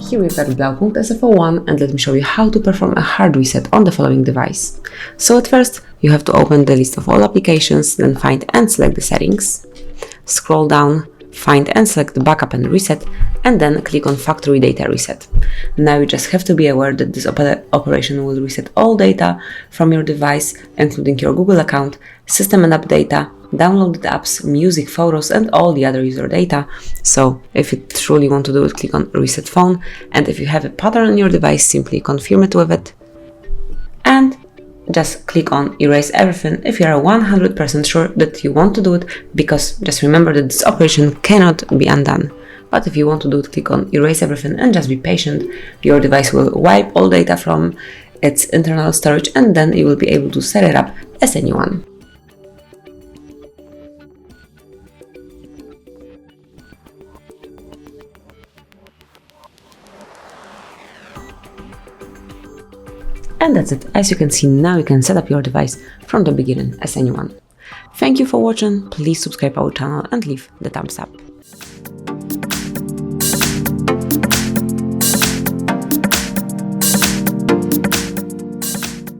Here we've got Blaupunkt SF and let me show you how to perform a hard reset on the following device. So at first, you have to open the list of all applications, then find and select the settings. Scroll down, find and select the backup and reset, and then click on factory data reset. Now you just have to be aware that this operation will reset all data from your device, including your Google account, system and app data, downloaded apps, music, photos, and all the other user data. So if you truly want to do it, click on reset phone, and if you have a pattern on your device, simply confirm it with it, and just click on erase everything if you are 100% sure that you want to do it, because just remember that this operation cannot be undone. But if you want to do it, click on erase everything and just be patient. Your device will wipe all data from its internal storage, and then you will be able to set it up as a new one. And that's it. As you can see, now you can set up your device from the beginning as anyone. Thank you for watching. Please subscribe our channel and leave the thumbs up.